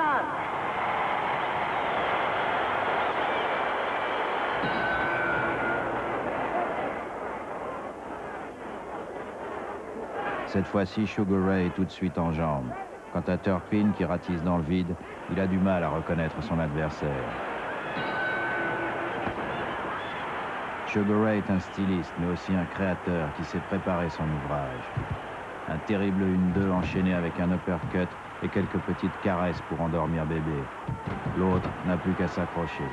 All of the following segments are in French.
Start! Cette fois-ci, Sugar Ray est tout de suite en jambes. Quant à Turpin, qui ratisse dans le vide, il a du mal à reconnaître son adversaire. Sugar Ray est un styliste, mais aussi un créateur qui sait préparer son ouvrage. Un terrible 1-2 enchaîné avec un uppercut et quelques petites caresses pour endormir bébé. L'autre n'a plus qu'à s'accrocher.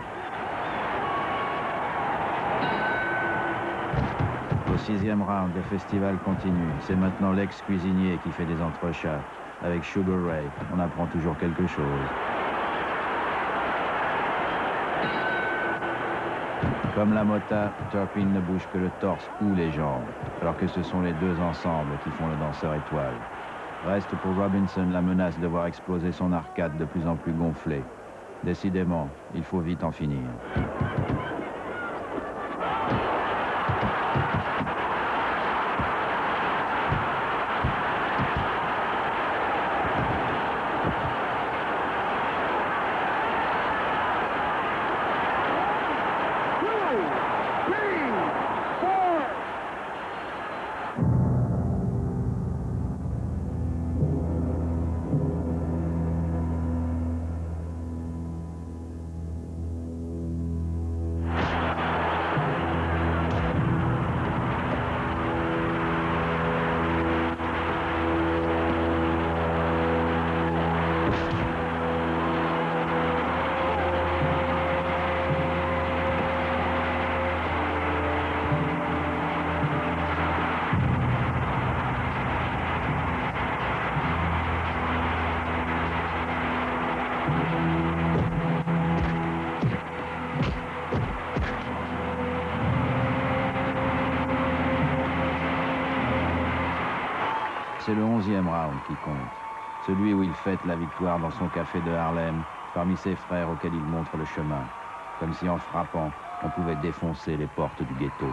Au 6e round, le festival continue. C'est maintenant l'ex-cuisinier qui fait des entrechats. Avec Sugar Ray, on apprend toujours quelque chose. Comme la mota, Turpin ne bouge que le torse ou les jambes, alors que ce sont les deux ensemble qui font le danseur étoile. Reste pour Robinson la menace de voir exploser son arcade de plus en plus gonflée. Décidément, il faut vite en finir. C'est le 11e round qui compte, celui où il fête la victoire dans son café de Harlem, parmi ses frères auxquels il montre le chemin, comme si en frappant, on pouvait défoncer les portes du ghetto.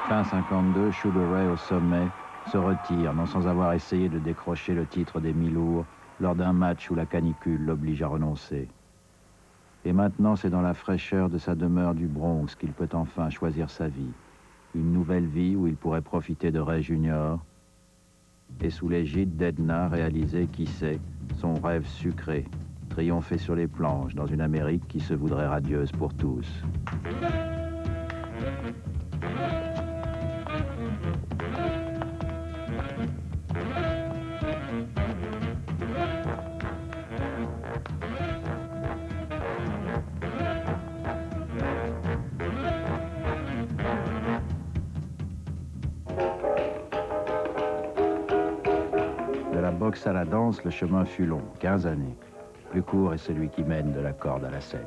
Fin 52, Sugar Ray au sommet se retire, non sans avoir essayé de décrocher le titre des mi-lourds lors d'un match où la canicule l'oblige à renoncer. Et maintenant, c'est dans la fraîcheur de sa demeure du Bronx qu'il peut enfin choisir sa vie. Une nouvelle vie où il pourrait profiter de Ray Junior et sous l'égide d'Edna réaliser, qui sait, son rêve sucré, triompher sur les planches dans une Amérique qui se voudrait radieuse pour tous. À la danse, le chemin fut long, 15 années. Plus court est celui qui mène de la corde à la scène.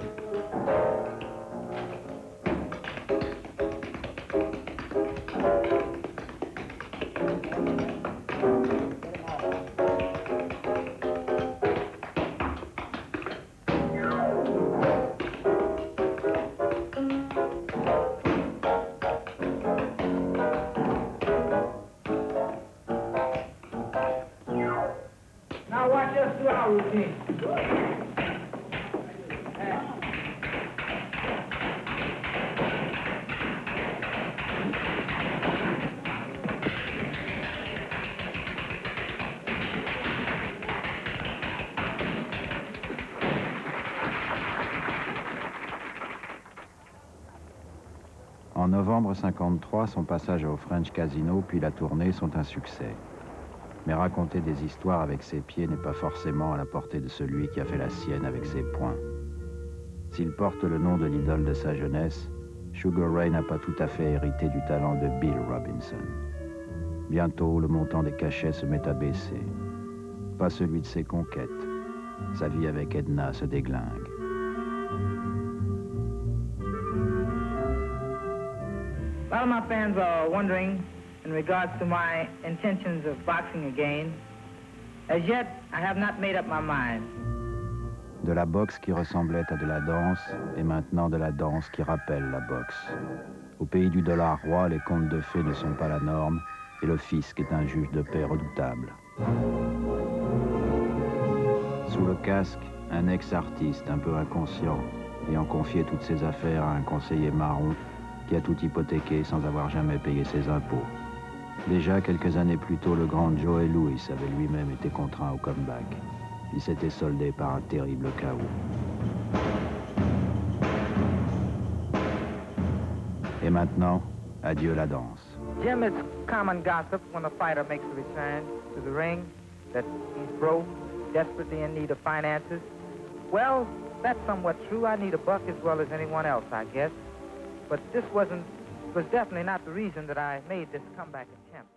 En novembre 53, son passage au French Casino puis la tournée sont un succès. Mais raconter des histoires avec ses pieds n'est pas forcément à la portée de celui qui a fait la sienne avec ses poings. S'il porte le nom de l'idole de sa jeunesse, Sugar Ray n'a pas tout à fait hérité du talent de Bill Robinson. Bientôt, le montant des cachets se met à baisser. Pas celui de ses conquêtes. Sa vie avec Edna se déglingue. A lot of my fans are wondering in regards to my intentions of boxing again. As yet, I have not made up my mind. De la boxe qui ressemblait à de la danse, et maintenant de la danse qui rappelle la boxe. Au pays du dollar roi, les contes de fées ne sont pas la norme, et le fisc est un juge de paix redoutable. Sous le casque, un ex-artiste un peu inconscient, ayant confié toutes ses affaires à un conseiller marron qui a tout hypothéqué sans avoir jamais payé ses impôts. Déjà quelques années plus tôt, le grand Joey Louis avait lui-même été contraint au comeback. Il s'était soldé par un terrible chaos. Et maintenant, adieu la danse. Jim, it's common gossip when a fighter makes a return to the ring that he's broke, desperately in need of finances. Well, that's somewhat true. I need a buck as well as anyone else, I guess. But this was definitely not the reason that I made this comeback attempt.